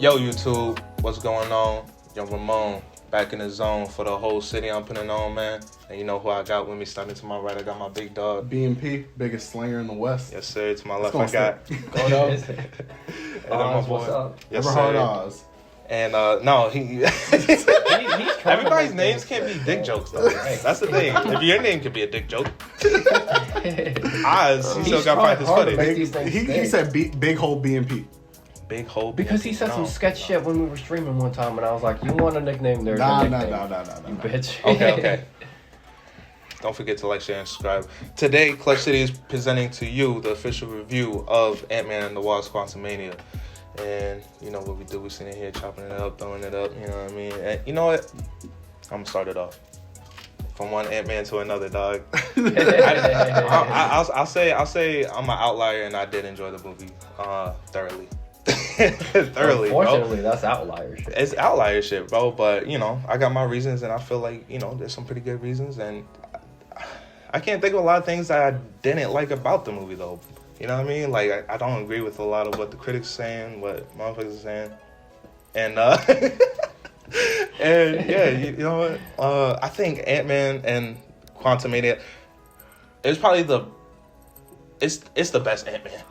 Yo, YouTube, what's going on? Young Ramon, back in the zone for the whole city I'm putting on, man. And you know who I got with me starting to my right? I got my big dog. BMP, biggest slinger in the West. Yes, sir. To my left, I got... Oz, What's up? Yes, Hard sir. Oz. And, no, everybody's names can't be dick jokes, though. That's the thing. If your name could be a dick joke. Oz, he still got to find his footage. He said big hole BMP. Big hole. Because he said some sketch shit when we were streaming one time, and I was like, "You want a nickname? There's Nah, a nickname." You bitch. Okay. Don't forget to like, share, and subscribe. Today, Clutch City is presenting to you the official review of Ant-Man and the Wasp: Quantumania. And you know what we do? We sitting here chopping it up, throwing it up. You know what I mean? And you know what? I'm gonna start it off. From one Ant-Man to another, dog. I'll say I'm an outlier, and I did enjoy the movie thoroughly. Thoroughly, Unfortunately, bro. That's outlier shit. It's outlier shit, bro. But you know, I got my reasons, and I feel like there's some pretty good reasons, and I can't think of a lot of things that I didn't like about the movie, though. You know what I mean? Like I don't agree with a lot of what the critics are saying, what motherfuckers are saying, and and yeah, you know what? I think Ant-Man and Quantumania is probably it's the best Ant-Man.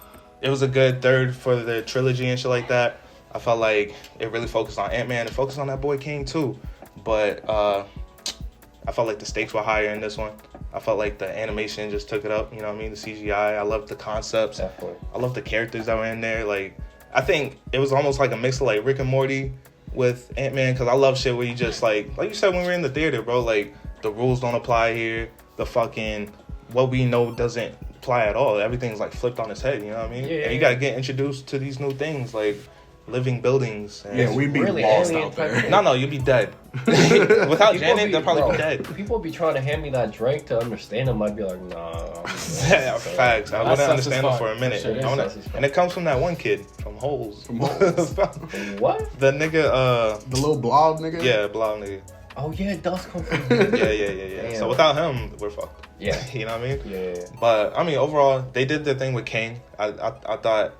It was a good third for the trilogy and shit like that. I felt like it really focused on Ant-Man and focused on that boy King too. But I felt like the stakes were higher in this one. I felt like the animation just took it up. You know what I mean? The CGI. I loved the concepts. Definitely. I loved the characters that were in there. Like, I think it was almost like a mix of like Rick and Morty with Ant-Man, because I love shit where you just like you said when we were in the theater, bro, like the rules don't apply here. The fucking what we know doesn't apply at all. Everything's like flipped on its head, you know what I mean? Yeah, and you gotta get introduced to these new things like living buildings. And Yeah, we'd be really lost alien out there. type no, you'd be dead. Without Janet, they'll probably be dead. People be trying to hand me that drink to understand them. I'd be like, nah. Yeah, facts. I wouldn't understand them for a minute. Sure, And it comes from that one kid from Holes. What? The nigga, The little blob nigga? yeah, blob nigga. Oh yeah, it does come from him. Yeah. Damn. So without him, we're fucked. Yeah. You know what I mean? Yeah. But I mean, overall, they did their thing with Kane. I thought.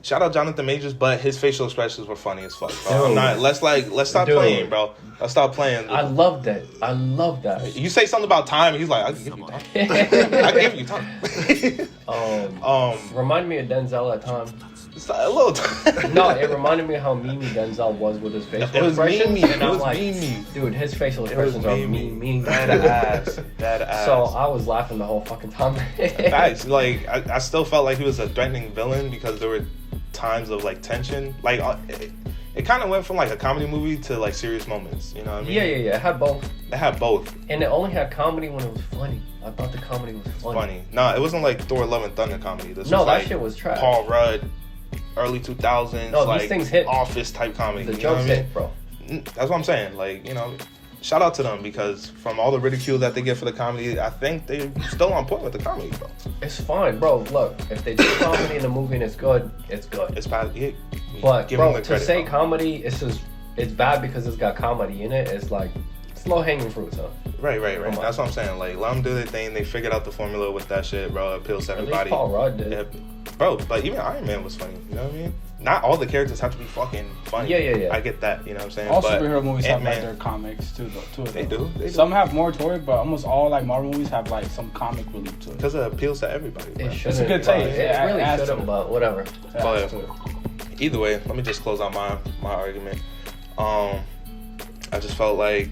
Shout out Jonathan Majors, but his facial expressions were funny as fuck, bro. I'm not. Let's stop playing, bro. Let's stop playing. I love that. You say something about time, he's like, "I can give you time. I give you time." Remind me of Denzel at time. It's a little time. No, it reminded me of how memey Denzel was with his facial It was expressions. memey. And It I'm was like, memey. dude, his facial expressions are memey. That ass. So I was laughing the whole fucking time. Facts. Like I still felt like he was a threatening villain because there were times of like tension. Like it kind of went from like a comedy movie to like serious moments. You know what I mean? Yeah. It had both. It had both. And it only had comedy when it was funny. I thought the comedy was funny. Nah, it wasn't like Thor: Love and Thunder comedy. This No, was that like shit was trash. Paul Rudd, early 2000s. No, like these things hit. Office type comedy. The you know what jokes I mean? hit, bro. That's what I'm saying. Like, shout out to them because from all the ridicule that they get for the comedy, I think they're still on point with the comedy, bro. It's fine, bro. Look, if they do comedy in a movie and it's good, it's good. It's bad. Yeah, But give them bro, the to credit, say bro. comedy, it's bad because it's got comedy in it. It's like it's low hanging fruit, huh? Right. That's what I'm saying. Like, let them do their thing. They figured out the formula with that shit, bro. It appeals to At least everybody. Paul Rudd did. Yeah, bro, but even Iron Man was funny. You know what I mean? Not all the characters have to be fucking funny. Yeah. I get that. You know what I'm saying? All But superhero movies have like Ant-Man, their comics too, though. They do. Some have more to it, but almost all like Marvel movies have like some comic relief to it. Because it appeals to everybody. Bro. It shouldn't. It's a good bro. take. It Yeah, really it adds to shouldn't, it. but whatever. But either way, let me just close out my argument. I just felt like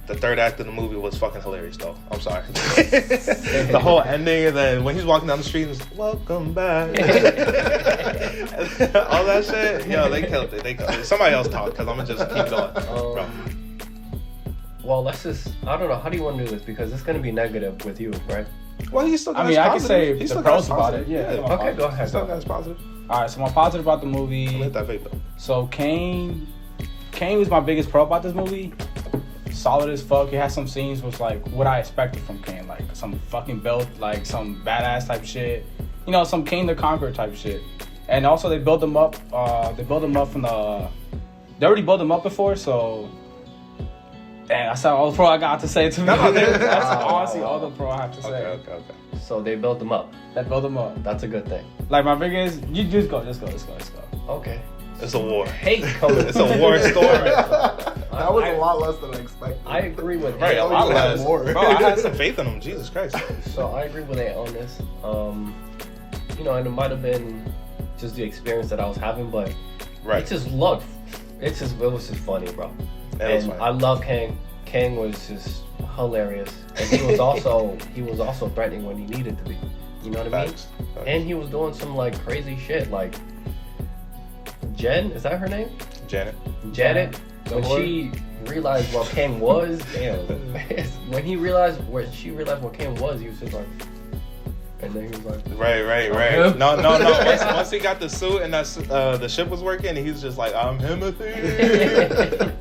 the third act of the movie was fucking hilarious, though. I'm sorry. The whole ending, and then when he's walking down the street and he's welcome back. All that shit. Yo, they killed it. Somebody else talk, because I'm going to just keep going. Bro. Well, let's just. I don't know. How do you want to do this? Because it's gonna be negative with you, right? Well, he still got I mean, his I can positive. say He the still pros got his about positive. it. Yeah. Okay, go ahead. He still got his positive. All right, so my positive about the movie. Hit that vape, though. So Kane was my biggest pro about this movie. Solid as fuck. He had some scenes was like what I expected from Kane, like some fucking belt, like some badass type shit. Some Kane the Conqueror type shit. And also they built him up. They already built him up before, so And that's all the pro I got to say to me. That's Wow. honestly all the pro I have to say. Okay. So they built them up. That build them up. That's a good thing. Like my biggest, you just go. Let's go. Okay. It's a war. Hate coming. It's a war story. That was a lot less than I expected. I agree with Right, Ant. a lot we had less. more. Bro, I had some faith in him. Jesus Christ. So I agree with Ant on this. You know, and it might have been just the experience that I was having, but Right. it just looked. It was just funny, bro. That was And funny. I love Kang. Kang was just hilarious, and he was also threatening when he needed to be. You know what I mean? Facts. And he was doing some like crazy shit, like Jen, is that her name? Janet. Janet. When Lord. she realized what Kang was, damn. When she realized what Kang was, he was just like, and then he was like, Right. him? No. Once he got the suit and the ship was working, and he was just like, I'm Timothy.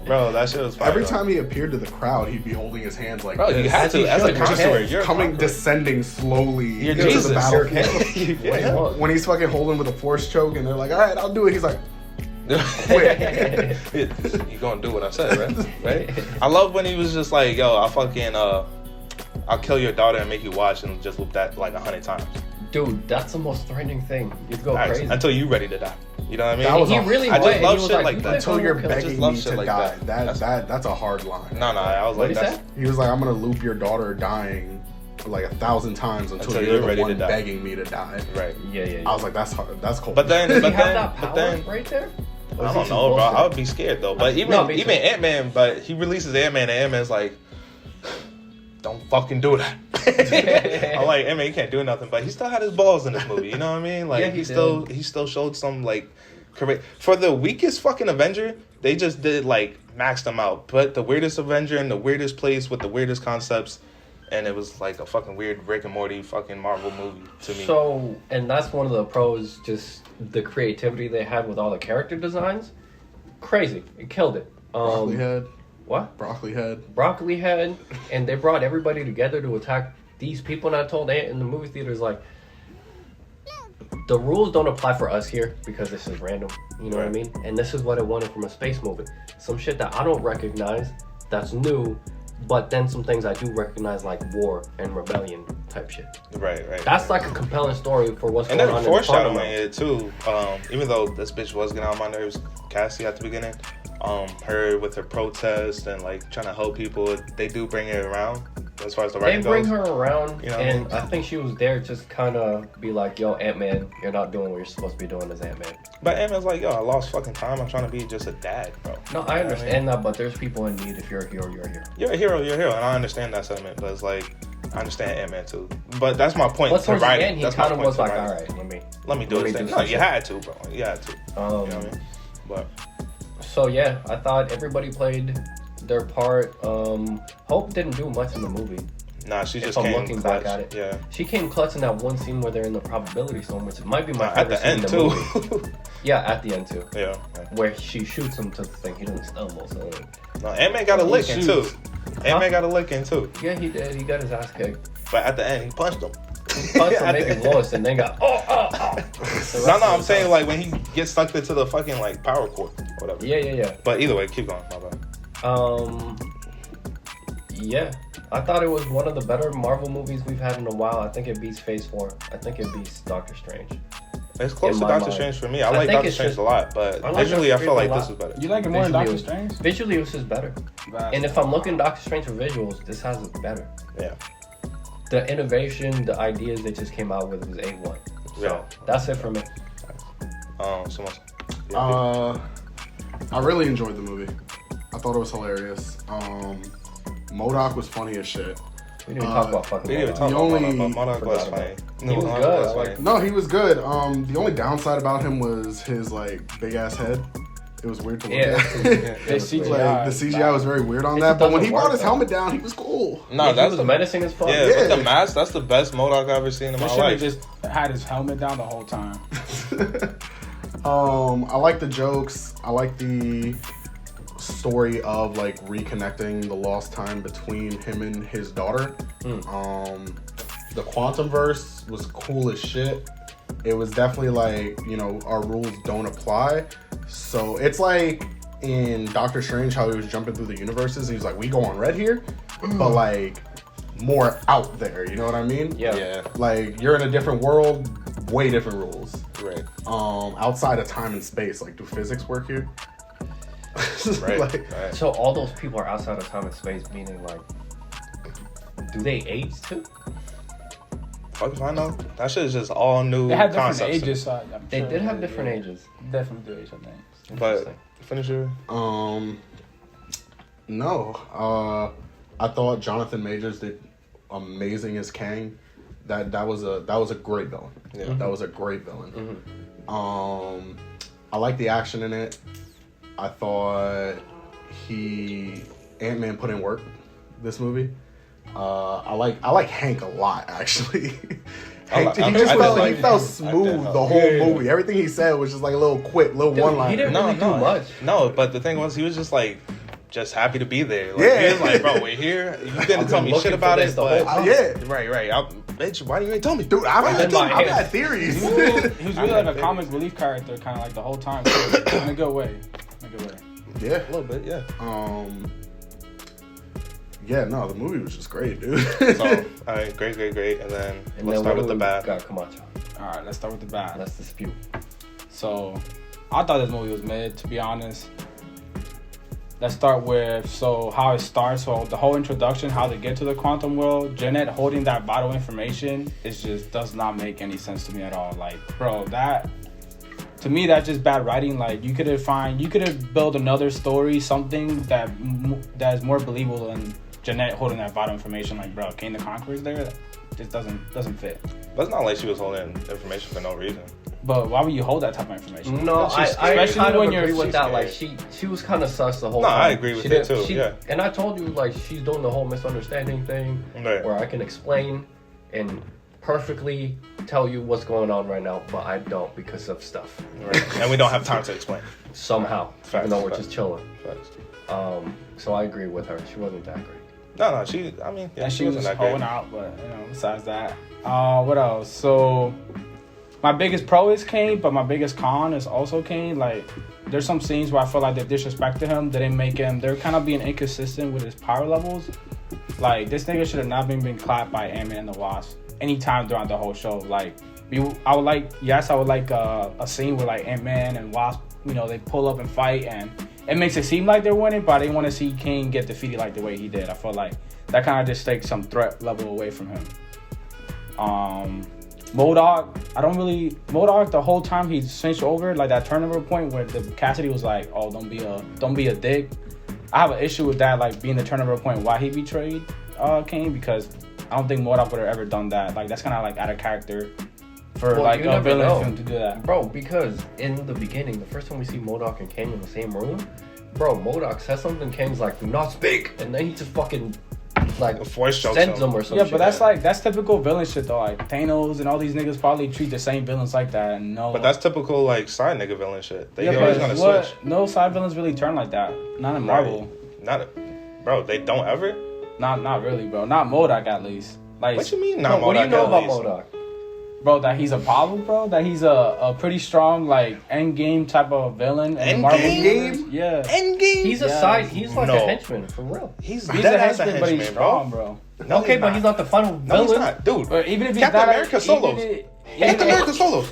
Bro, that shit was fire. Every though. time he appeared to the crowd, he'd be holding his hands like Bro, this. you had to. As a should. conqueror, Just you're a coming, conqueror. descending slowly You're into Jesus. the You're battlefield. Yeah. When he's fucking holding with a force choke, and they're like, "All right, I'll do it." He's like, You gonna do what I said, right? I love when he was just like, yo, I'll kill your daughter and make you watch and just loop that like 100 times. dude, that's the most threatening thing. You'd go Facts. crazy. Until you ready to die. You know what I mean? That was he a- really I went, just and love he was shit like "You that. guys "Until you're don't kill me." begging love me shit to like die." that. That's a hard line. No, I was What'd like, he that's say? He was like, "I'm gonna loop your daughter dying like 1,000 times until you're ready the to one die." begging me to die." right. Yeah. I was like, "That's hard. That's cold." But then, Does but he have then, that power but then, right there? Or I is don't he know, bro. just I would be scared though. But even No, me too. Ant-Man, but he releases Ant-Man, and Ant-Man's like, don't fucking do that. I'm like, Ant-Man, you can't do nothing. But he still had his balls in this movie. You know what I mean? Like, Yeah, he he still showed some like, correct. For the weakest fucking Avenger, they just did like maxed them out. But the weirdest Avenger in the weirdest place with the weirdest concepts. And it was like a fucking weird Rick and Morty fucking Marvel movie to me. So, and that's one of the pros, just the creativity they had with all the character designs. Crazy. It killed it. broccoli head, What? broccoli head. Broccoli head, and they brought everybody together to attack these people. And I told Ant in the movie theaters, like, the rules don't apply for us here because this is random. You know what I mean? And this is what I wanted from a space movie. Some shit that I don't recognize, that's new, but then some things I do recognize, like war and rebellion type shit. Right. That's like a compelling story for what's And going then on foreshadowing in the it too. Even though this bitch was getting on my nerves, Cassie at the beginning, her with her protest and like trying to help people, they do bring it around as far as the They writing bring goes. her around, You know, and I think she was there just kind of be like, yo, Ant-Man, you're not doing what you're supposed to be doing as Ant-Man. But Ant-Man's like, yo, I lost fucking time. I'm trying to be just a dad, bro. No, I You know what mean? understand that, but there's people in need. If you're a hero, you're a hero. You're a hero, and I understand that sentiment. But it's like, I understand Ant-Man too. But that's my point But to towards the writing. end, he That's my kind of point was to like, writing. all right, Let me do let this me thing. do No, some you shit. had to, bro. You had to. You know what I mean? But So yeah, I thought everybody played their part. Hope didn't do much in the movie. nah, she If just I'm came looking back clutch. at it. Yeah. She came clutch in that one scene where they're in the probability zone, which might be my At favorite the end scene in the movie. too. Yeah, at the end too. Yeah. Where she shoots him to the thing, he doesn't stumble. So No, Ant-Man got a He licking too. shoots. Ant-Man got a licking too. yeah, he did. He got his ass kicked. But at the end, he punched him. He punched him At the maybe end. once, and then got The rest No, of I'm the saying time- like when he gets sucked into the fucking like power cord, whatever. Yeah. But either way, keep going. My bad. Yeah. I thought it was one of the better Marvel movies we've had in a while. I think it beats Phase 4. I think it beats Doctor Strange. It's close In to my Doctor mind. Strange for me. I I like think Doctor it's Strange just- a lot, but I like visually, I Doctor feel like Strange a this is better. You like it more than Visually, Doctor Strange? Visually, it was just better. And if I'm looking at Doctor Strange for visuals, this has it better. Yeah. The innovation, the ideas they just came out with was A1. So Yeah. that's it for me. So much. I really enjoyed the movie. I thought it was hilarious. MODOK was funny as shit. We didn't talk about fucking We didn't even Modoc. talk The about only- Monarch, but Monarch was Forgot funny. about No, He was Monarch good. was I funny. like- No, he was good. The only downside about him was his like big ass head. It was weird to look Yeah. at. The was CGI. weird. Like the CGI was very weird on It that, just but when doesn't he brought work, his though. helmet down, he was cool. No, Yeah, that's he was the menacing as fuck. yeah. Yeah. With the mask, that's the best MODOK I've ever seen in my They should have life. just had his helmet down the whole time. I like the jokes. I like the story of like reconnecting the lost time between him and his daughter. The Quantum Verse was cool as shit. It was definitely like, you know, our rules don't apply. So it's like in Doctor Strange, how he was jumping through the universes. He was like, we go on red here, but like more out there. You know what I mean? Yeah. Like you're in a different world, way different rules. Right. Outside of time and space, like do physics work here? Right. Like, right. So all those people are outside of time and space, meaning like, do they age too? Fuck if I know. That shit is just all new They had different concepts. ages, so I'm They sure did have different ages. Definitely do age some things. But finish your. no. I thought Jonathan Majors did amazing as Kang. That was a great villain. Yeah. That was a great villain. I like the action in it. I thought Ant-Man put in work this movie. I like Hank a lot actually. Hank, he felt smooth the whole movie. Everything he said was just like a little quick, little one line. He didn't really do much. No, but the thing was, he was just like, just happy to be there. Like, Yeah. he was like, bro, we're here. You didn't tell me shit about it, but right. Bitch, why didn't you tell me? Dude, I've had theories. He was really like a comic relief character, kind of like the whole time, in a good way. Yeah, A little bit, yeah. Yeah, no, the movie was just great, dude. So, all right, great, and then let's start with the bad. Got Camacho. All right, let's start with the bad. Let's dispute. So, I thought this movie was mid, to be honest. Let's start with how it starts. So the whole introduction, how they get to the quantum world. Jeanette holding that vital information, it just does not make any sense to me at all. Like, bro, to me that's just bad writing. Like you could have built another story, something that is more believable than Jeanette holding that vital information. Like, bro, Kane the Conqueror's there. That just doesn't fit. But it's not like she was holding information for no reason. But why would you hold that type of information? No, I especially kind of when agree you're with that. scared. Like she was kind of sus the whole No, time. I agree with it too. Yeah. And I told you like she's doing the whole misunderstanding thing, Right. where I can explain and perfectly tell you what's going on right now, but I don't because of stuff. Right. And we don't have time to explain. Somehow, Facts, even though we're facts. just chilling. Facts. So I agree with her. She wasn't that great. No, And she was wasn't just that great. holding out, but besides that, what else? So my biggest pro is Kane, but my biggest con is also Kane. Like, there's some scenes where I feel like they disrespected him. They didn't make him. They're kind of being inconsistent with his power levels. Like, this nigga should have not been clapped by Ant-Man and the Wasp anytime throughout the whole show. Like, I would like a scene where like Ant-Man and Wasp, they pull up and fight, and it makes it seem like they're winning, but I didn't want to see Kane get defeated like the way he did. I feel like that kind of just takes some threat level away from him. MODOK, the whole time he switched over, like that turnover point where the Cassidy was like, oh, don't be a dick. I have an issue with that, like being the turnover point why he betrayed Kane, because I don't think MODOK would have ever done that. Like, that's kind of like out of character for like a villain film to do that. Bro, because in the beginning, the first time we see MODOK and Kang in the same room, bro, MODOK says something, Kang's like, do not speak, and then he just fucking like voice chokes sends him. them or something. Yeah, but that's typical villain shit though. Like Thanos and all these niggas probably treat the same villains like that. And no, But that's typical like side nigga villain shit. They yeah, always gonna switch. No side villains really turn like that. Not in Marvel. Bro, they don't ever. Not really, bro. Not MODOK at least. Like, What you mean? Bro, Not what do you know MODOK, about at least? MODOK? Bro, that he's a problem, bro. That he's a pretty strong like end game type of villain in the Marvel Endgame? universe. Yeah, Endgame. He's a Yes. side. He's like No. a henchman for real. He's he's dead a ass henchman, but he's henchman, strong, bro. No, Okay, but he's not the final No, he's villain. not, dude. But even if he's Captain not, America solos. Captain America solos.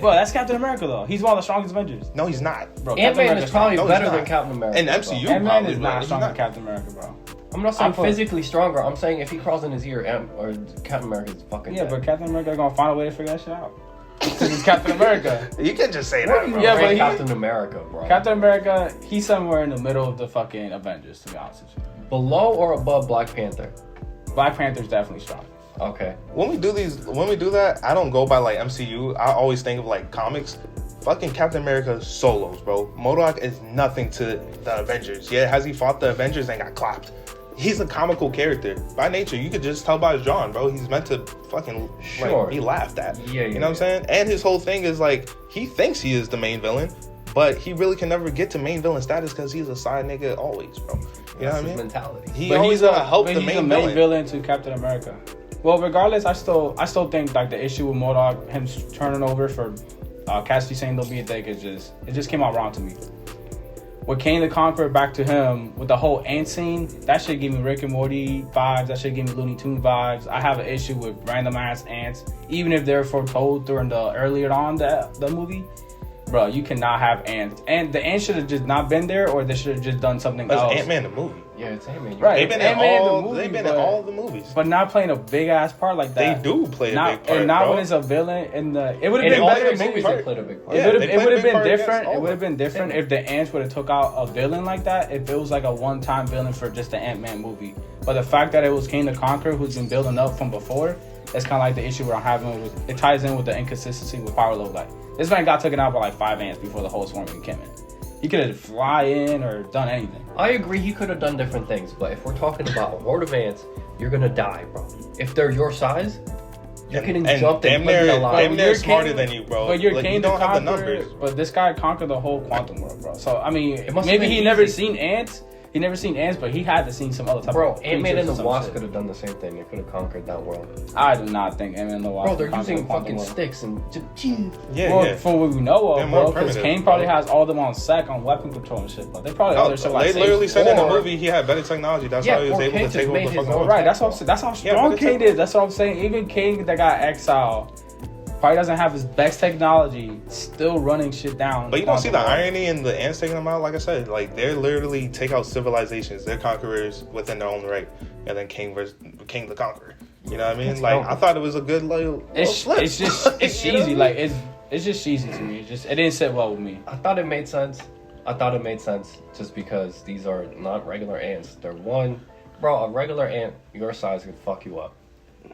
Bro, that's Captain America though. He's one of the strongest Avengers. No, he's not. Bro, Ant-Man is probably No, he's better not. than Captain America. In bro. MCU, Ant-Man probably, is but not he's stronger than not. Captain America, bro. I'm not saying I'm for- physically stronger. I'm saying if he crawls in his ear, or Captain America's fucking Yeah, dead. but Captain America gonna find a way to figure that shit out. Because he's Captain America. You can't just say What that, do bro. you Yeah, rate but he- Captain America, bro? Captain America, he's somewhere in the middle of the fucking Avengers, to be honest with you. Below or above Black Panther? Black Panther's definitely strong. Okay. When we do that, I don't go by like MCU. I always think of like comics. Fucking Captain America solos, bro. MODOK is nothing to the Avengers. Yeah, has he fought the Avengers and got clapped? He's a comical character by nature. You could just tell by his drawing, bro. He's meant to fucking Sure. like be laughed at. Yeah, you know what I'm saying? And his whole thing is like he thinks he is the main villain, but he really can never get to main villain status because he's a side nigga always, bro. You know what I That's his mean? mentality. He But always gonna help the he's main the main villain. villain to Captain America. Well, regardless, I still think like the issue with MODOK, him turning over for Cassidy saying don't be a dick, it just came out wrong to me. with Kang the Conqueror back to him, with the whole ant scene, that shit give me Rick and Morty vibes. That shit give me Looney Tunes vibes. I have an issue with random ass ants, even if they're foretold during the earlier on the movie. Bro, you cannot have ants. And the ants should have just not been there, or they should have just done something else. It's Ant-Man the movie. Yeah, it's Ant-Man. Right. They've been in all the movies. But not playing a big ass part like that. They do play a big part, and not bro. when it's a villain. It would have In been all better. the If movies, maybe they played a big part. Yeah, it would have been different. against It would have been different Yeah. if the ants would have took out a villain like that. If it was like a one-time villain for just the Ant-Man movie. But the fact that it was King the Conqueror, who's been building up from before, that's kind of like the issue we're having with. It ties in with the inconsistency with Power Low. Like this man got taken out by like 5 ants before the whole swarm even came in. He could have fly in or done anything. I agree, he could have done different things, but if we're talking about a horde of ants, you're gonna die, bro. If they're your size, you can jump and live their lives. Damn, they're smarter than you, bro. But you're like, King you the don't have the Conqueror. numbers. But this guy conquered the whole quantum world, bro. So I mean, It must have maybe been he never easy. seen ants. He never seen ants, but he had to seen some other type Bro, of Ant-Man and creatures the or some Wasp shit. could have done the same thing. They could have conquered that world. I do not think Ant-Man and the Wasp. Bro, they're could conquer using the quantum fucking world. sticks and Yeah, Well, yeah. from what we know They're of, more bro, because primitive, Kane probably bro. has all of them on sec on weapon control and shit. But they probably No, other shit like they literally safe. said in the Or- movie he had better technology. That's Yeah, how he was or able Kane to take just over made the his fucking own world. Right, that's how Yeah, strong but it's Kane like- is. That's what I'm saying. Even King that got exiled probably doesn't have his best technology, still running shit down. But you don't see the quantum world. irony in the ants taking them out. Like I said, like they're literally take out civilizations. They're conquerors within their own right, and then King the Conqueror. You know what I mean? That's Like dope. I thought it was a good little flip. It's just it's You know what I cheesy. mean? Like it's just cheesy to me. It didn't sit well with me. I thought it made sense. Just because these are not regular ants. They're a regular ant your size could fuck you up.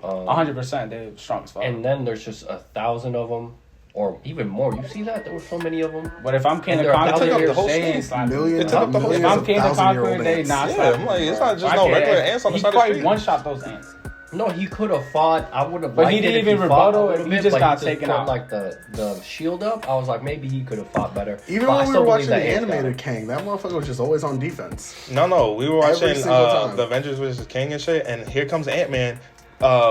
100%, they're strong as fuck. And then there's just 1,000 of them, or even more. You see that? There were so many of them. But if I'm King And the they're a Conqueror, thousand years they old. ain't slapping me. Millions, It took up the whole- millions If I'm of King the thousand-year-old Conqueror, they ants. not Yeah, slapping I'm like, me, it's bro. not just I no can't- regular ants on the he side of the probably street. one-shot those ants. No, he could have fought. I would have. But he liked it didn't if even fought rebuttal a it. little He bit, just but got he taken put, out. Like the shield up. I was like, maybe he could have fought better. Even But I when we still were believe watching that the ants got animated him. Kang, that motherfucker was just always on defense. No, we were Every watching single time. the Avengers vs. King and shit, and here comes Ant-Man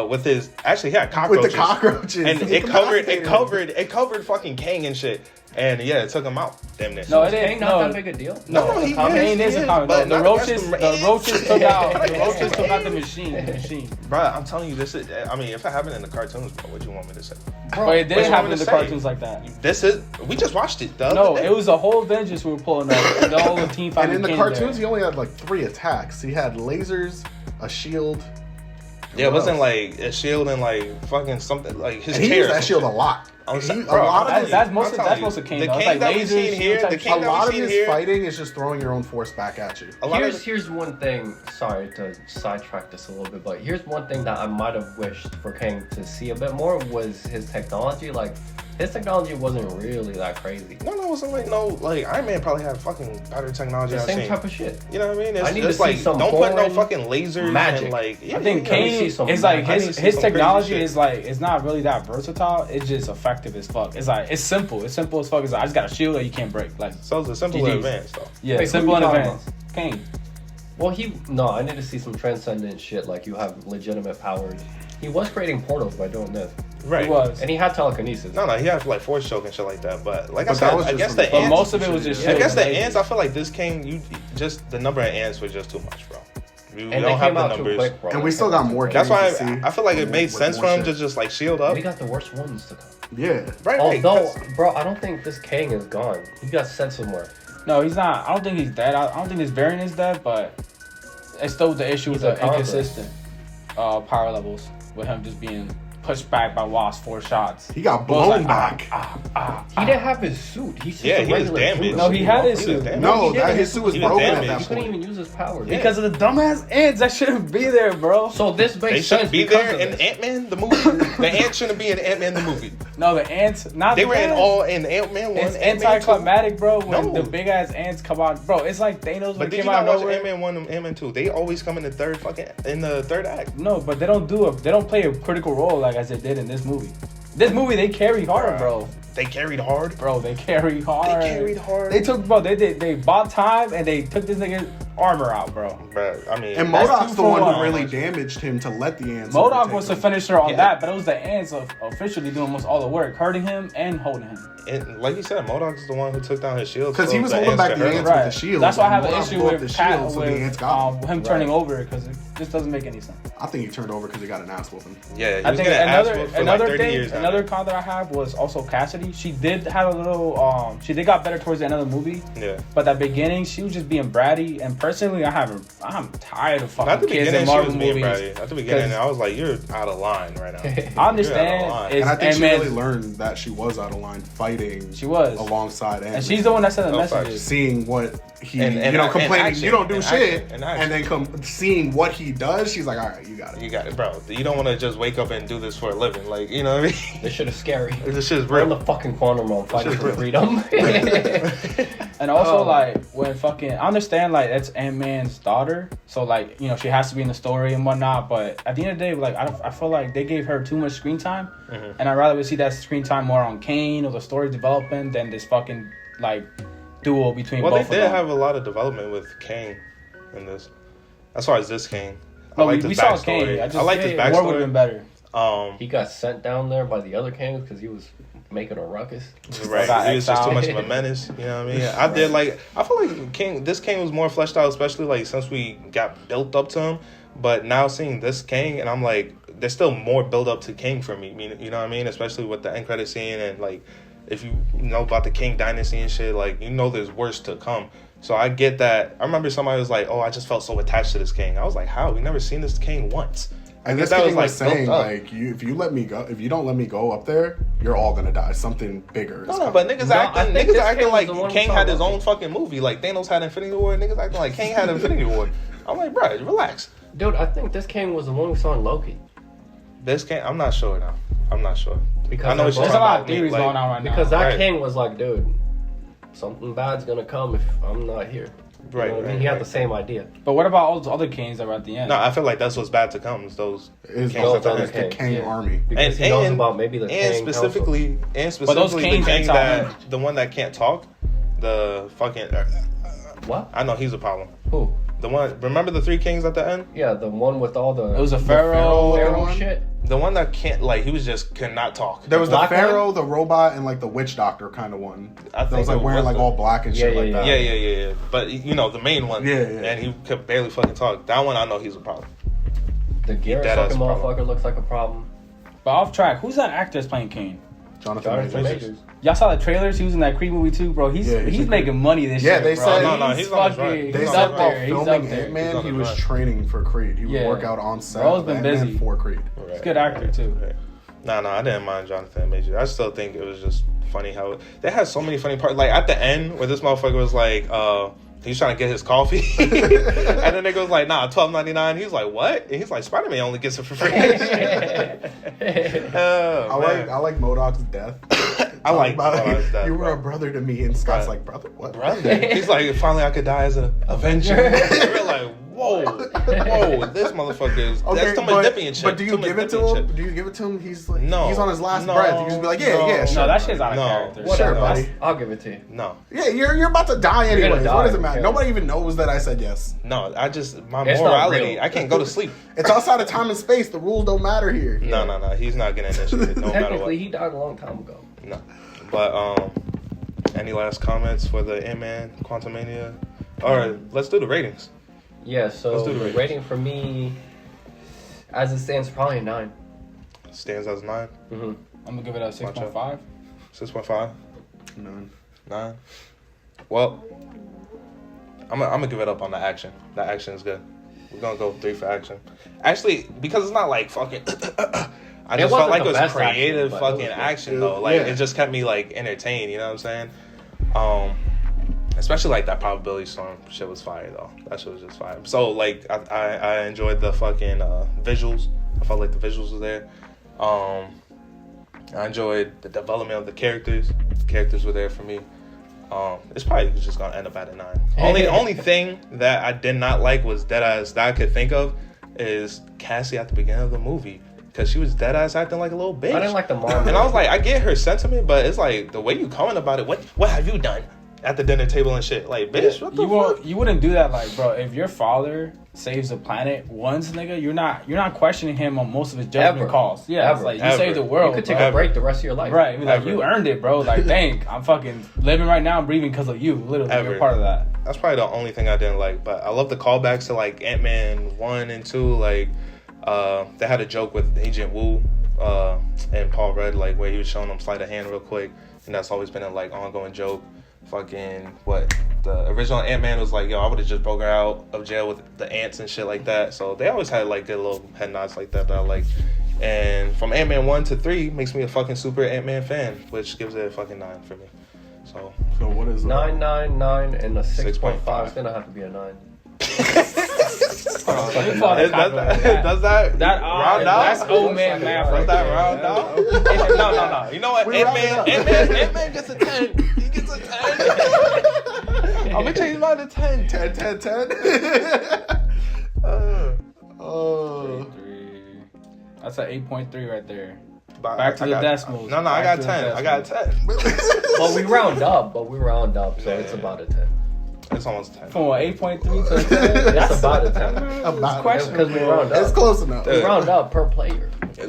with his actually he had With cockroaches. the cockroaches. And He it covered fucking Kang and shit. And yeah, it took him out. Damn near. No, Is it Kang ain't. not No, that big a deal? No, he Kane is is a comic. but The not against roaches, the the ants. roaches took out. The Against roaches the took out the ants. machine. Bro, I'm telling you, this is. I mean, if it happened in the cartoons, bro, what you want me to say? Bro, But it What didn't you happen want in me the to say? cartoons like that. This is. We just watched it. The No, other day. it was a whole Avengers we were pulling up. And the whole team And fighting in the King cartoons, there. he only had like 3 attacks. He had lasers, a shield. Yeah, it What wasn't else? like a shield and like fucking something like his And he hair. used that shield a lot. I'm He- saying, a bro, lot I'm of telling that's you, most I'm of telling you, King, The though. It's King like that we lasers, seen here, shield the type King A that lot we of seen his here. fighting is just throwing your own force back at you. A lot of Here's here's one thing. Sorry to sidetrack this a little bit, but here's one thing that I might have wished for Kang to see a bit more was his technology. Like his technology wasn't really that crazy. No, it wasn't like Iron Man probably had fucking better technology. The I've same seen. type of shit. You know what I mean? I need to It's see like some don't put no foreign fucking lasers magic. and like. Yeah, I think you know, see Kane some is like I need to his see some crazy technology shit. is like it's not really that versatile. It's just effective as fuck. It's like it's simple. It's simple as fuck. It's like, I just got a shield that you can't break. Like So it's a simple GG's. advance though. yeah, Wait, who simple you and talking advanced. Kane. Well, I need to see some transcendent shit. Like you have legitimate powers. He was creating portals by doing this, Right. He was. and he had telekinesis. No, he had like force choke and shit like that. But like But I that said, was I just guess from the the- But ants. most of it was just Yeah. I guess the shit. ants. I feel like this King, just the number of ants was just too much, bro. We And don't they have came the out too numbers. quick, bro. And we still got more That's why to see. I feel like it made With sense more for him shit. to just like shield up. We got the worst ones to come. Yeah. Right. Although, 'cause- bro, I don't think this Kang is gone. He got sent somewhere. No, he's not. I don't think he's dead. I don't think his variant is dead, but it's still the issue with He's the a conqueror. inconsistent power levels with him just being pushed back by Wasp 4 shots. He got It was blown like, back. He didn't have his suit. He's just Yeah, a he was regular damaged. dude. No, he had his He was suit. damaged. No, he didn't. that his suit was He was broken at damaged. that He couldn't point. even use his powers. Yeah. Because of the dumbass ants that shouldn't be there, bro. So this makes They sense shouldn't be because there of in this. Ant-Man the movie. The ants shouldn't be in Ant-Man the movie. No, the ants, not They the were in ants. all in Ant-Man 1, It's Ant-Man 2. anticlimactic, bro. When No. the big ass ants come out, bro. It's like Thanos when But he did you came out not of watch nowhere. Ant-Man 1 and Ant-Man 2? They always come in the third act. No, but they don't play a critical role like as they did in this movie. This movie they carry hard, bro. they carried hard. Bro, they carried hard. They carried hard. They bought time and they took this nigga's armor out, bro. Bro, I mean, And That's MODOK's two the for one one. who really damaged him to let the ants. MODOK overtake was the him. finisher on Yeah. that, but it was the ants officially doing almost all the work, hurting him and holding him. and like you said, MODOK is the one who took down his shield. Because he so was the holding back could the hurt him. ants with the shield. That's why I have and an MODOK issue blew up with the shield, Pat so the ants with got him. him turning over because it just doesn't make any sense. I think he turned over because he got an ass whooping. Yeah, he I was think getting ass whooped for like 30 thing, years now. another con that I have was also Cassidy. She did have a little, she did got better towards the end of the movie. Yeah. But that beginning, she was just being bratty. And personally, I'm tired of At fucking the kids beginning, in she Marvel was being movies. bratty. At the beginning, I was like, "You're out of line right now." I You're out of understand. line. It's And I think she Ant-Man's- really learned that she was out of line fighting. She was. alongside Ant-Man. And she's the one that sent the Oh, messages. Seeing what he, And complaining action, you don't do and shit, action, and action. then seeing what he does, she's like, all right, you got it. You got it, bro. You don't want to just wake up and do this for a living, like you know what I mean? This shit is scary. This shit is We're in real. the fucking quantum realm fighting Shit's for real. freedom. And also, Oh. like, when fucking, I understand, like, it's Ant-Man's daughter, so, like, you know, she has to be in the story and whatnot, but at the end of the day, like, I feel like they gave her too much screen time, and I'd rather see that screen time more on Kane or the story development than this fucking, like, duel between Well, both they of did them. have a lot of development with Kane in this. As far as this Kane, I No, like we his saw backstory. Kane. I like his War would have been backstory. better. He got sent down there by the other kings because he was making a ruckus. Right, Got he was just too exiled. much of a menace. You know what I mean? I did like. I feel like this King was more fleshed out, especially like since we got built up to him. But now seeing this King, and I'm like, there's still more build up to King for me. You know what I mean? Especially with the end credit scene and like, if you know about the King dynasty and shit, like you know there's worse to come. So I get that. I remember somebody was like, "Oh, I just felt so attached to this King." I was like, "How? We never seen this King once." And this King was saying, like, if you don't let me go up there, you're all gonna die. Something bigger is No, coming. but niggas I think acting this like King was the one King who had saw his Loki. own fucking movie. Like Thanos had Infinity War. Niggas acting like King had Infinity War. I'm like, bro, relax. Dude, I think this king was the one who saw in Loki. This King, I'm not sure now. I'm not sure. Because I know what there's you're There's a talking lot about. of theories like, going on right now. Because that Right. king was like, dude, something bad's gonna come if I'm not here. You Right, know what I mean? right, He had right. the same idea. But what about all those other Kings that were at the end? No, I feel like that's what's bad to come. Is those It's Kings those at the other end. the Kings, King yeah. army. Because he knows about maybe the and king specifically those the Kings King ain't talking. that the one that can't talk, the fucking. council. What? I know he's a problem. Who? The one. Remember the three kings at the end? Yeah, the one with all the It was a Pharaoh Pharaoh. one? shit. The one that can't like he was just cannot talk. There was the black Pharaoh, the robot, and like the witch doctor kind of one. I That think was like it wearing was like the- all black and shit Yeah, like yeah, that. Yeah. But you know the main one. Yeah. And he could barely fucking talk. That one I know he's a problem. The Garrett Dead ass fucking problem. motherfucker looks like a problem. But off track, who's that actor that's playing Kane? Jonathan Jonathan Majors. Majors. Y'all saw the trailers? He was in that Creed movie too, bro. He's Yeah, he's he's in making money this Yeah, year. they bro. said- No, he's on his fucking- right. They He's said up while there. He's up filming there. Ant-Man, He's on he the was run. training for Creed. He would Yeah. work out on set. Bro's of been Ant-Man busy. for Creed. He's a good actor too. No, I didn't mind Jonathan Majors. I still think it was just funny how they had so many funny parts. Like at the end, where this motherfucker was like, he's trying to get his coffee, and then they goes like, nah, $12.99. He's like, what? And he's like, Spider-Man only gets it for free. Oh, man. I like MODOK's death. I like Talking about, MODOK's death, you were bro. a brother to me, and Scott's Right. like, brother, what? Brother. He's like, finally I could die as an Avenger. We're like, whoa, this motherfucker is. That's too much dipping and shit. But do you give it to him? Do you give it to him? He's like, No. he's on his last No. breath. You just be like, yeah, No. yeah, sure. No, that shit's out of No. character. Sure, Whatever, buddy. I'll give it to you. No, Yeah, you're about to die You're gonna anyways. die, What does it who matter? cares? Nobody even knows that I said yes. no. I just my It's not morality. real. I can't go to sleep. It's outside of time and space. The rules don't matter here. Yeah. No. He's not getting initiated. No matter what. Technically, he died a long time ago. No. But any last comments for the Ant-Man Quantumania? Alright, let's do the ratings. Yeah, so Let's do the the ratings. rating for me, as it stands, probably a 9. Stands as 9, Mm-hmm. I'm gonna give it a 6.5. 6.5, None. 9. Well, I'm gonna give it up on the action. The action is good. We're gonna go 3 for action. Actually, because it's not like fucking I just felt wasn't like the it was best creative action, but it fucking was good. action though. Like Yeah. it just kept me like entertained, you know what I'm saying? Especially like that probability storm shit was fire though. That shit was just fire. So like I enjoyed the fucking visuals. I felt like the visuals were there. I enjoyed the development of the characters. The characters were there for me. It's probably just gonna end up at a 9. Only thing that I did not like was deadass that I could think of is Cassie at the beginning of the movie. because she was dead ass acting like a little bitch. I didn't like the mom. And I was like, I get her sentiment, but it's like the way you coming about it. What have you done at the dinner table and shit? Like, bitch, what the fuck? You wouldn't do that, like, bro. If your father saves the planet once, nigga, you're not questioning him on most of his judgment calls. Yeah, it's like you saved the world. You could take a break the rest of your life. Right? Like you earned it, bro. Like, dang, I'm fucking living right now, I'm breathing because of you. Literally, you're part of that. That's probably the only thing I didn't like, but I love the callbacks to like Ant-Man 1 and 2. Like, they had a joke with Agent Wu and Paul Rudd, like where he was showing them sleight of hand real quick, and that's always been a like ongoing joke. Fucking what the original Ant-Man was like, yo, I would have just broke her out of jail with the ants and shit like that. So they always had like good little head nods like that I like. And from Ant-Man 1 to 3 makes me a fucking super Ant-Man fan, which gives it a fucking 9 for me. So what is 9, 9, 9, and a 6.5 is gonna have to be a 9. Does that round out? That's old man math. Does that round out? No. You know what? Ant-Man gets a 10. He gets a 10. I'm gonna change mine to 10. 10. That's an 8.3 right there. Back to the decimals. No, I got 10. I got 10. But we round up, so it's about a 10. It's almost 10. From 8.3 to a 10? It's about a 10. Because we round up. It's close enough. We round up per player. Fuck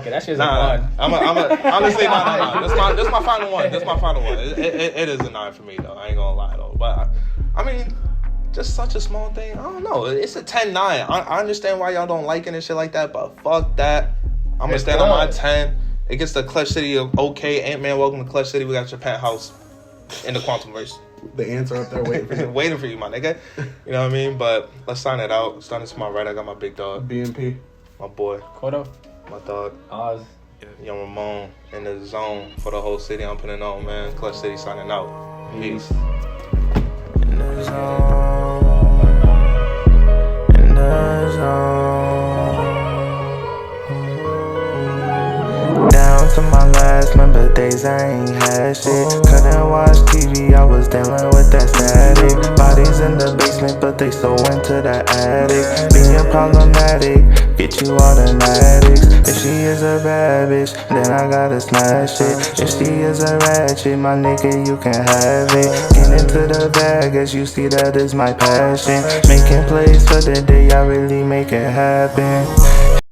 it, that shit's a 1. Honestly, no. This my final one. It is a 9 for me, though. I ain't gonna lie, though. But, I mean, just such a small thing. I don't know. It's a 10-9. I understand why y'all don't like it and shit like that, but fuck that. I'm gonna stand on my 10. It gets the Clutch City of okay. Ant-Man, welcome to Clutch City. We got your penthouse in the Quantumverse. The answer up there waiting for you. Waiting for you, my nigga. You know what I mean? But let's sign it out. Starting to my right, I got my big dog. BNP. My boy. Kodo. My dog. Oz. Young Ramon in the zone for the whole city. I'm putting it on, man. Clutch City signing out. Peace. In the zone. In the zone. Down to my last member days, I ain't had shit. Couldn't watch TV, I was dealing with that static. Bodies in the basement, but they so into the attic. Being problematic, get you automatics. If she is a bad bitch, then I gotta smash it. If she is a ratchet, my nigga, you can have it. Get into the bag, as you see, that is my passion. Making plays for the day, I really make it happen.